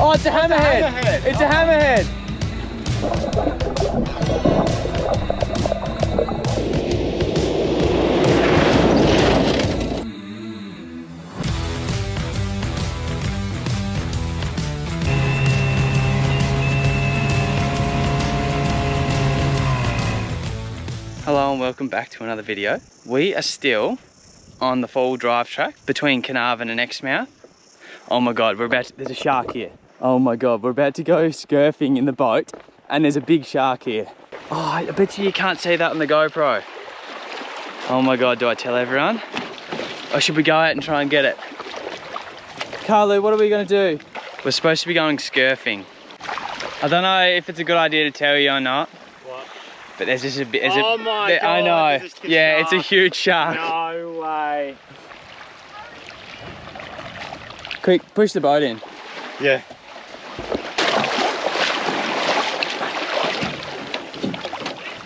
Oh, it's a hammerhead. It's a hammerhead. Hello and welcome back to another video. We are still on the fall drive track between Carnarvon and Exmouth. Oh my god, there's a shark here. Oh my god, we're about to go surfing in the boat and there's a big shark here. Oh, I bet you can't see that on the GoPro. Oh my god, do I tell everyone? Or should we go out and try and get it? Carlo, what are we gonna do? We're supposed to be going surfing. I don't know if it's a good idea to tell you or not. But there's just a bit. Oh my god! I know. Yeah, it's a huge shark. No way. Quick, push the boat in. Yeah.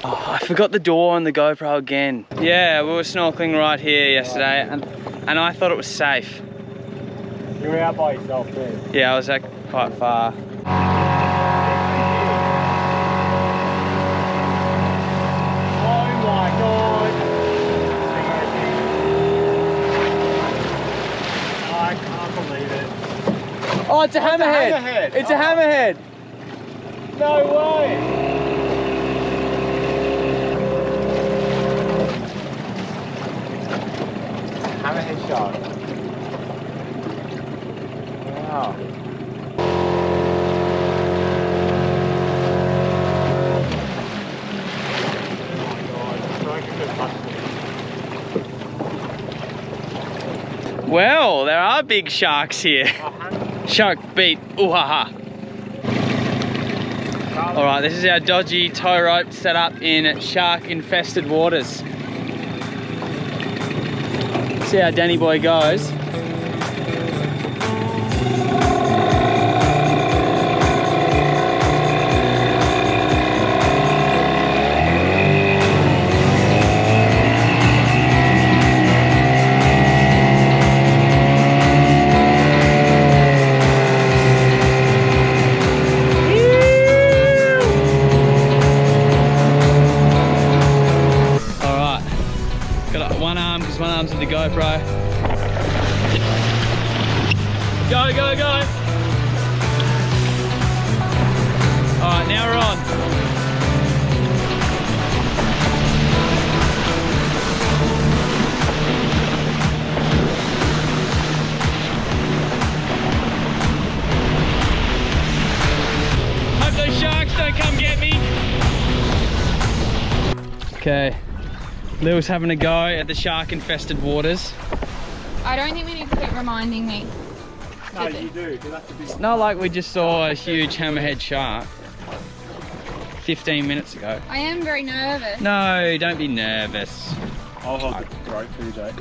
Oh, I forgot the door on the GoPro again. Yeah, we were snorkeling right here yesterday, and I thought it was safe. You were out by yourself too. Yeah, I was like quite far. Oh, it's a hammerhead. It's a hammerhead. No way. Hammerhead shark. Wow. Well, there are big sharks here. Shark beat, ooh ha ha. Alright, this is our dodgy tow rope set up in shark infested waters. See how Danny boy goes. One arm's with the GoPro. Go, go, go. Alright, now we're on. Hope those sharks don't come get me. Okay. Lil's having a go at the shark-infested waters. I don't think we need to keep reminding me. No, you do. It's not like we just saw a huge hammerhead shark 15 minutes ago. I am very nervous. No, don't be nervous. I'll hold the rope for you, Jake.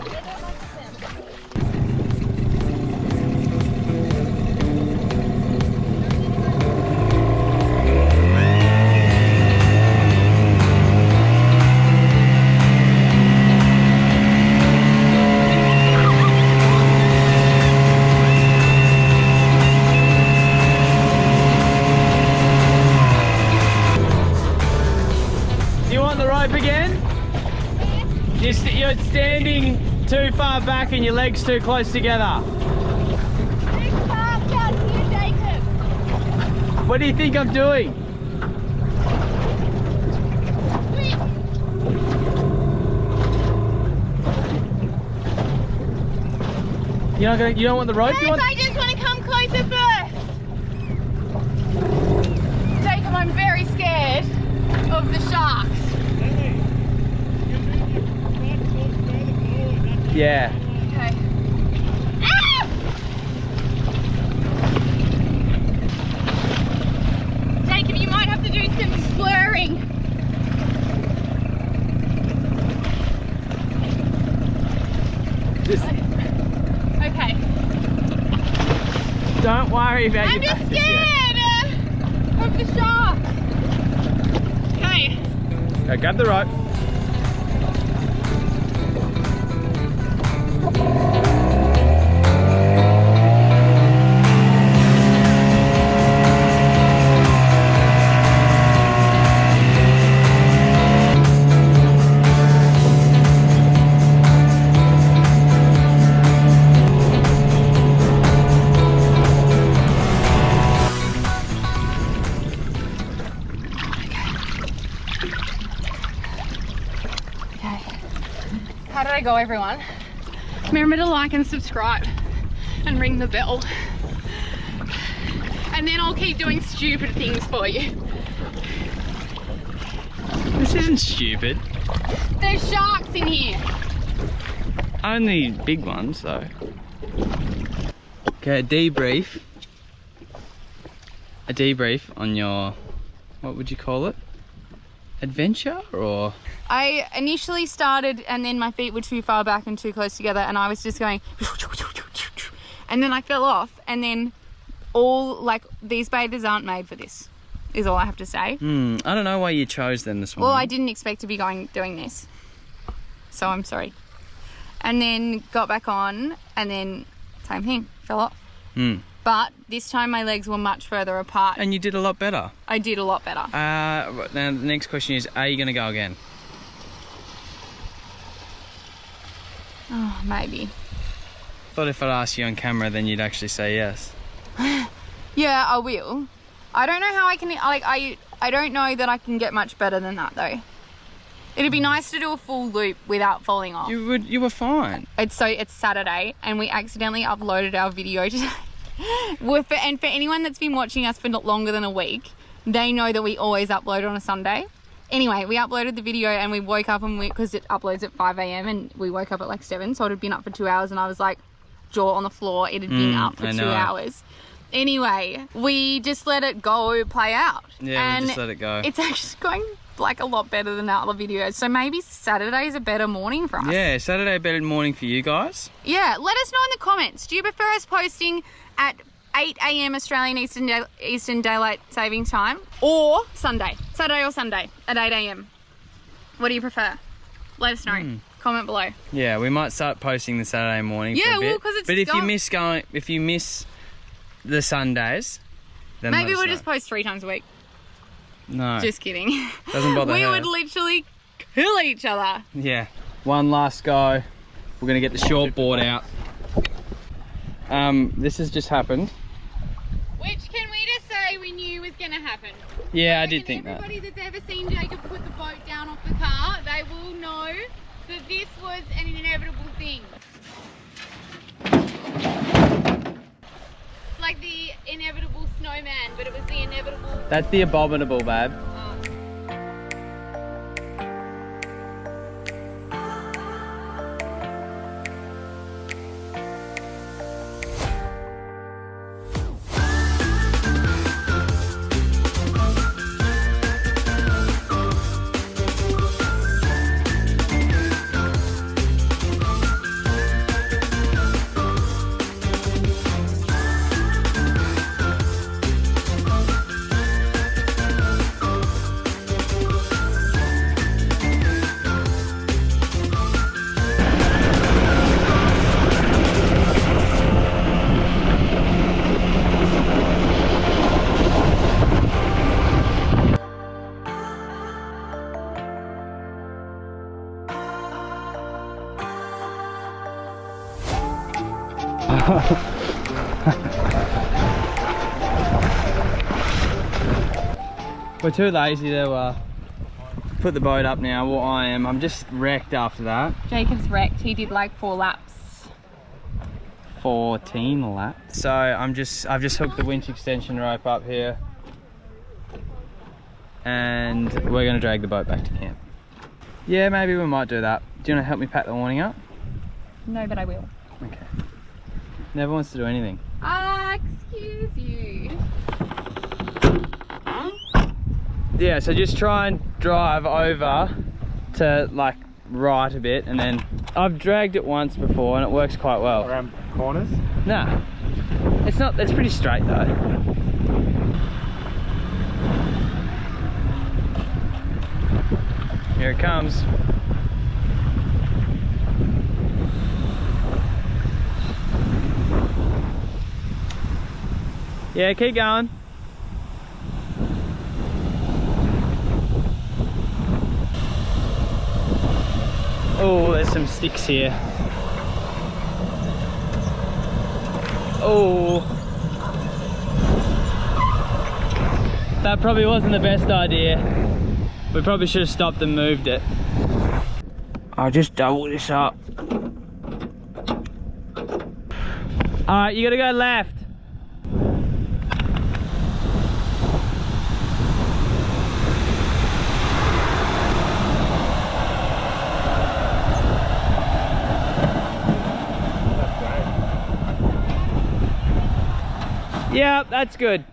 You're standing too far back and your legs too close together. Big shark down here, Jacob. What do you think I'm doing? You're not gonna, you don't want the rope? Yes, you want... I just want to come closer first. Jacob, I'm very scared of the sharks. Yeah. Okay. Ah! Jacob, you might have to do some splurring. Just... Okay. Don't worry about I'm your just scared of the shark. Okay. Go grab the rope. I go, everyone, remember to like and subscribe and ring the bell. And then I'll keep doing stupid things for you. This isn't stupid. There's sharks in here. Only big ones though. Okay, a debrief on your, what would you call it? Adventure or? I initially started and then my feet were too far back and too close together and I was just going and then I fell off and then these bathers aren't made for this, is all I have to say. I don't know why you chose them this morning. Well, I didn't expect to be doing this, so I'm sorry. And then got back on and then same thing, fell off. But this time my legs were much further apart. And you did a lot better. I did a lot better. Now the next question is, are you going to go again? Oh, maybe. Thought if I'd ask you on camera, then you'd actually say yes. Yeah, I will. I don't know how I can, I don't know that I can get much better than that though. It'd be nice to do a full loop without falling off. You were fine. It's Saturday and we accidentally uploaded our video today. And for anyone that's been watching us for not longer than a week, they know that we always upload on a Sunday. Anyway, we uploaded the video and we woke up and because it uploads at 5 AM and we woke up at like 7, so it had been up for 2 hours and I was like jaw on the floor. It had been up for 2 hours. Anyway, we just let it go play out. Yeah, and we just let it go. It's actually going like a lot better than our other videos. So maybe Saturday's a better morning for us. Yeah, Saturday a better morning for you guys. Yeah, let us know in the comments. Do you prefer us posting at 8 AM Australian Eastern Daylight Savings Time or Saturday or Sunday at 8 AM? What do you prefer? Let us know. Comment below. Yeah, we might start posting the Saturday morning for a bit. Yeah, well, because it's But if you miss the Sundays, then maybe we'll just post 3 times a week. No. Just kidding. Doesn't bother We her. would literally kill each other. Yeah. One last go. We're gonna get the short board out. This has just happened. Which can we just say we knew was gonna happen. Yeah, I did think that. Everybody that's ever seen Jacob put the boat down off the car, they will know that this was an inevitable thing. It's like the inevitable snowman, but it was the inevitable... That's the abominable, babe. We're too lazy to put the boat up now. Well, I am. I'm just wrecked after that. Jacob's wrecked. He did like 4 laps. 14 laps. So I've just hooked the winch extension rope up here, and we're gonna drag the boat back to camp. Yeah, maybe we might do that. Do you want to help me pack the awning up? No, but I will. Okay. Never wants to do anything. Excuse you. Yeah, so just try and drive over to like right a bit, and then I've dragged it once before and it works quite well. Around corners? Nah, it's not, it's pretty straight though. Here it comes. Yeah, keep going. Oh, there's some sticks here. Oh, that probably wasn't the best idea. We probably should have stopped and moved it. I'll just double this up. Alright, you gotta go left. Yeah, that's good.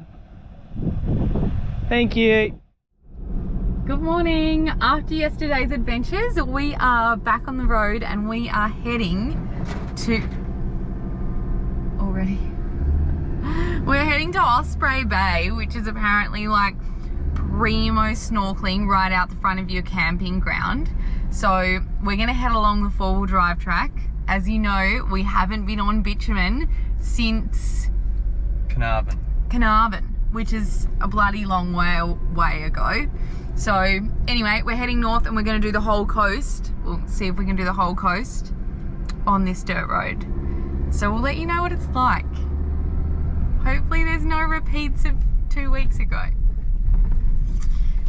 Thank you. Good morning. After yesterday's adventures, we are back on the road and we are heading to... Already? We're heading to Osprey Bay, which is apparently like primo snorkeling right out the front of your camping ground. So we're gonna head along the four-wheel drive track. As you know, we haven't been on bitumen since Carnarvon, which is a bloody long way ago. So anyway, we're heading north and we're going to do the whole coast. We'll see if we can do the whole coast on this dirt road. So we'll let you know what it's like. Hopefully there's no repeats of 2 weeks ago,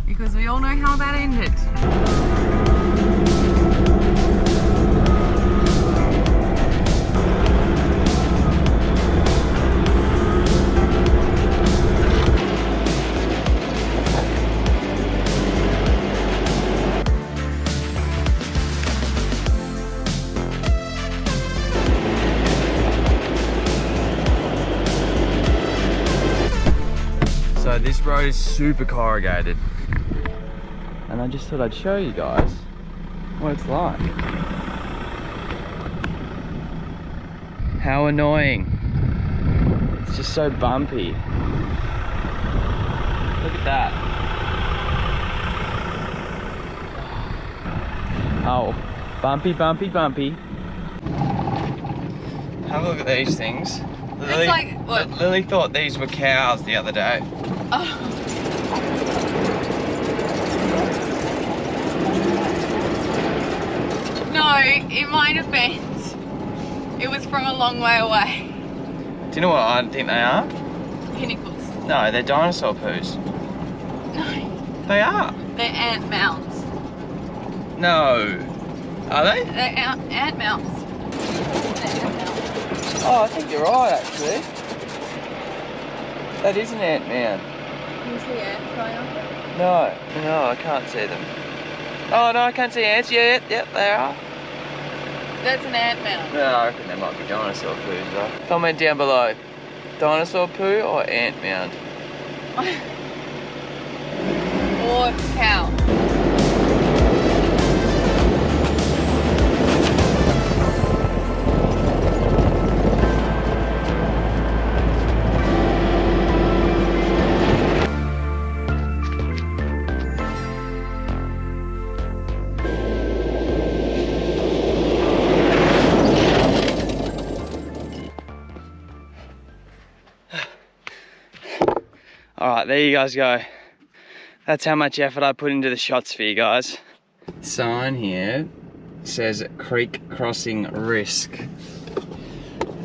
because we all know how that ended. So this road is super corrugated, and I just thought I'd show you guys what it's like. How annoying. It's just so bumpy. Look at that. Oh, bumpy, bumpy, bumpy. Have a look at these things. Lily, like, what? Lily thought these were cows the other day. Oh. No, in my defense, it was from a long way away. Do you know what I think they are? Pinnacles. No, they're dinosaur poos. No, They are. they're ant mounds. No. Are they? They're ant mounds. Oh, I think you're right, actually. That is an ant mound. Can you see ants going up? No, I can't see them. Oh no, I can't see ants. Yeah, they are. That's an ant mound. No, I reckon they might be dinosaur poos though. Comment down below. Dinosaur poo or ant mound? Or cow. Alright, there you guys go. That's how much effort I put into the shots for you guys. Sign here says creek crossing risk. I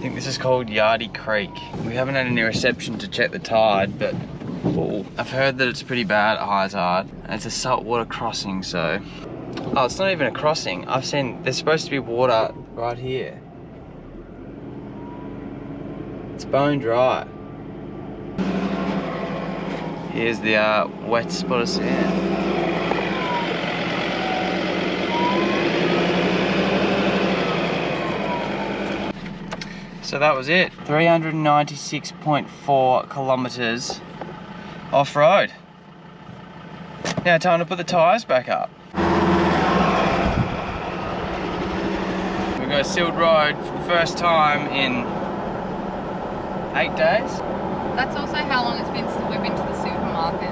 think this is called Yardie Creek. We haven't had any reception to check the tide, but I've heard that it's pretty bad at high tide. And it's a saltwater crossing, so... Oh, it's not even a crossing. I've seen there's supposed to be water right here. It's bone dry. Here's the wet spot of sand. So that was it. 396.4 kilometers off-road. Now time to put the tyres back up. We've got a sealed road for the first time in 8 days. That's also how long it's been since we've been to the supermarket.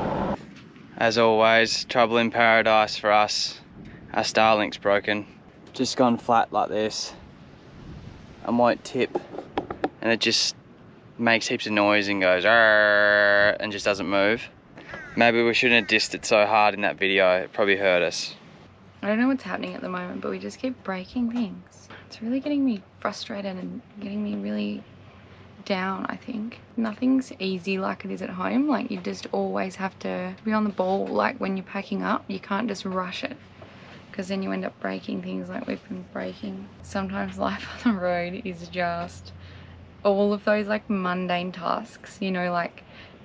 As always, trouble in paradise for us. Our Starlink's broken. Just gone flat like this. I might tip and it just makes heaps of noise and goes "Arr," and just doesn't move. Maybe we shouldn't have dissed it so hard in that video. It probably hurt us. I don't know what's happening at the moment, but we just keep breaking things. It's really getting me frustrated and getting me really down, I think. Nothing's easy like it is at home. Like, you just always have to be on the ball. Like, when you're packing up, you can't just rush it, because then you end up breaking things like we've been breaking. Sometimes life on the road is just all of those like mundane tasks, you know, like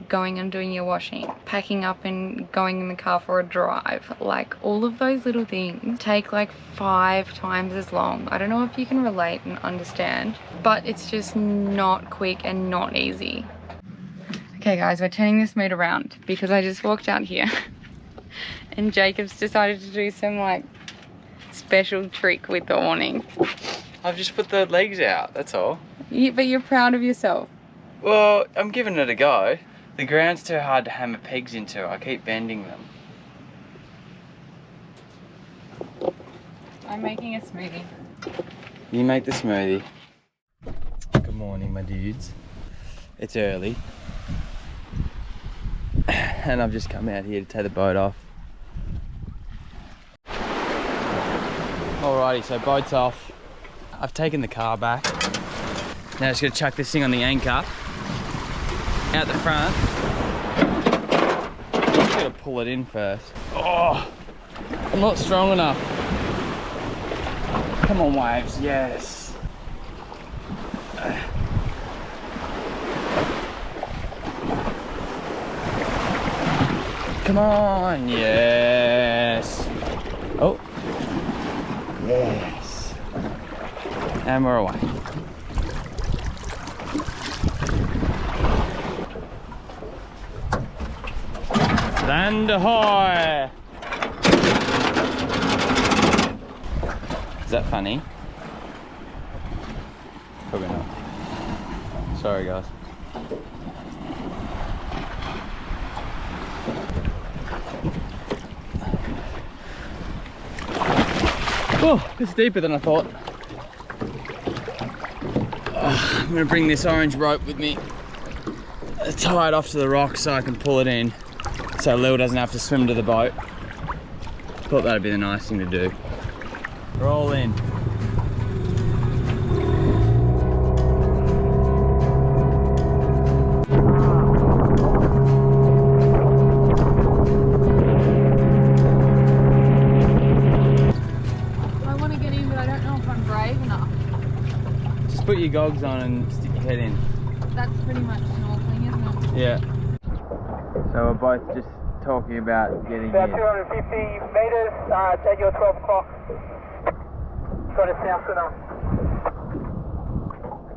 going and doing your washing, packing up and going in the car for a drive, like all of those little things take like 5 times as long. I don't know if you can relate and understand, but it's just not quick and not easy. Okay guys, we're turning this mood around because I just walked out here and Jacob's decided to do some like special trick with the awning. I've just put the legs out, that's all. But you're proud of yourself. Well, I'm giving it a go. The ground's too hard to hammer pegs into. I keep bending them. I'm making a smoothie. You make the smoothie. Good morning, my dudes. It's early. And I've just come out here to take the boat off. Alrighty, so boat's off. I've taken the car back. Now just gotta chuck this thing on the anchor. Out the front. Just gotta pull it in first. Oh, I'm not strong enough. Come on, waves, yes. Come on, yes. Oh, yes. And we're away. Land ahoy! Is that funny? Probably not. Sorry guys. Oh, it's deeper than I thought. Oh, I'm gonna bring this orange rope with me. Tie it off to the rock so I can pull it in. So Lil doesn't have to swim to the boat. Thought that'd be the nice thing to do. Roll in. I want to get in, but I don't know if I'm brave enough. Just put your goggles on and stick your head in. That's pretty much snorkeling, isn't it? Yeah. So we're both just talking about getting About in. 250 meters, take your 12 o'clock. Got a south enough.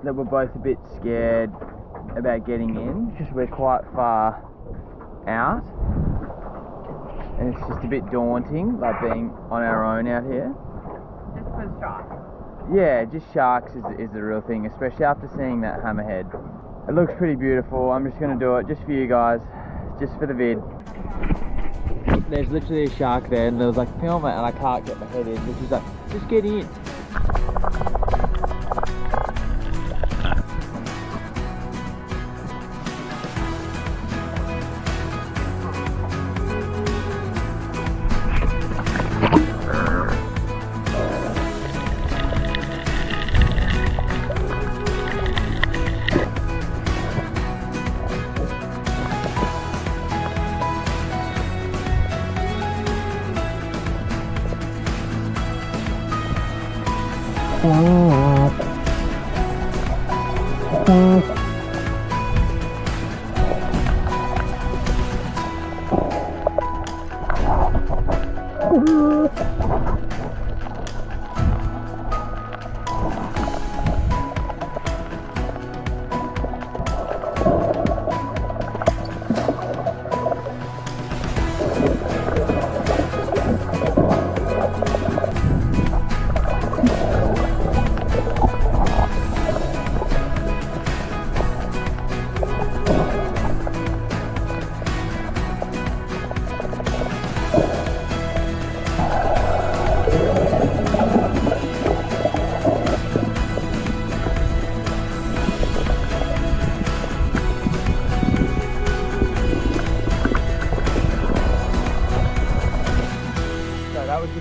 That we're both a bit scared about getting in because we're quite far out. And it's just a bit daunting, like being on our own out here. Just because sharks. Yeah, just sharks is the real thing, especially after seeing that hammerhead. It looks pretty beautiful. I'm just going to do it just for you guys, just for the vid. There's literally a shark there and there was like, film it, and I can't get my head in. But she's like, just get in.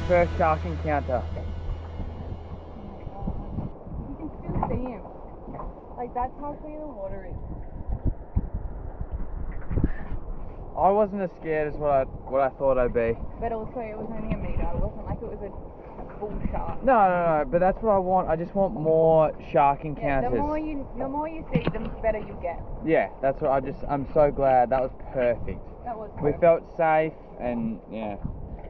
First shark encounter. You can still see him. Like, that's how clear the water is. I wasn't as scared as what I thought I'd be. But also, it was only a metre. It wasn't like it was a full shark. No, but that's what I want. I just want more shark Yeah, encounters. the more you see, the better you get. Yeah, that's what I'm so glad. That was perfect. That was We perfect. felt safe, and yeah.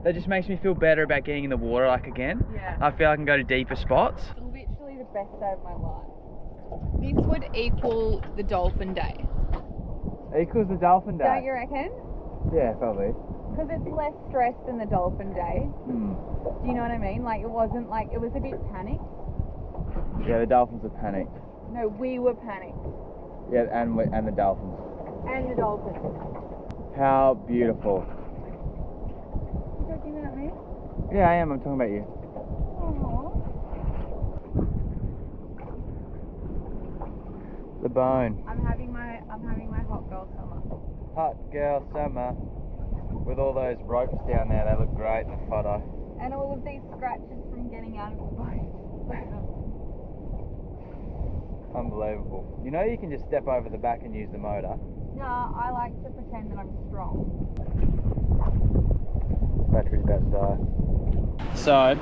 That just makes me feel better about getting in the water like again. Yeah. I feel I can go to deeper spots. Literally the best day of my life. This would equal the dolphin day. Equals the dolphin day. Don't you reckon? Yeah, probably. Because it's less stress than the dolphin day. Hmm. Do you know what I mean? Like, it wasn't like, it was a bit panicked. Yeah, the dolphins are panicked. No, we were panicked. Yeah, and the dolphins. And the dolphins. How beautiful. You talking about me? Yeah, I am. I'm talking about you. Aww. The bone. I'm having my hot girl summer. Hot girl summer. With all those ropes down there, they look great in the photo. And all of these scratches from getting out of the boat. Look at them. Unbelievable. You know you can just step over the back and use the motor. No, I like to pretend that I'm strong. Battery's about to die. So,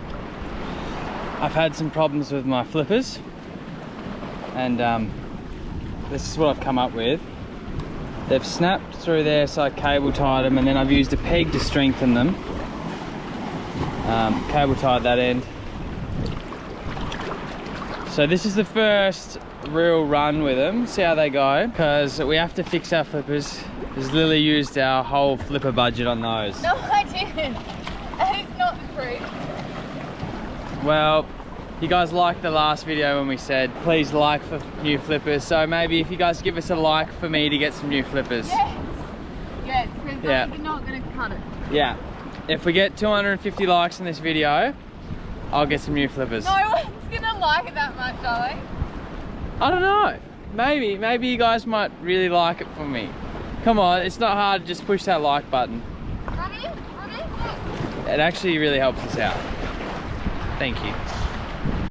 I've had some problems with my flippers. And this is what I've come up with. They've snapped through there, so I cable tied them, and then I've used a peg to strengthen them. Cable tied that end. So this is the first real run with them. See how they go, because we have to fix our flippers, because Lily used our whole flipper budget on those. No, I didn't. That is not the truth. Well, you guys liked the last video when we said please like for new flippers, so maybe if you guys give us a like for me to get some new flippers. Yes. Yes, because Yeah. you're not going to cut it. Yeah, if we get 250 likes in this video, I'll get some new flippers. No one's going to like it that much, are they? I don't know, maybe you guys might really like it for me. Come on, it's not hard to just push that like button. Ready? Ready? It actually really helps us out. Thank you.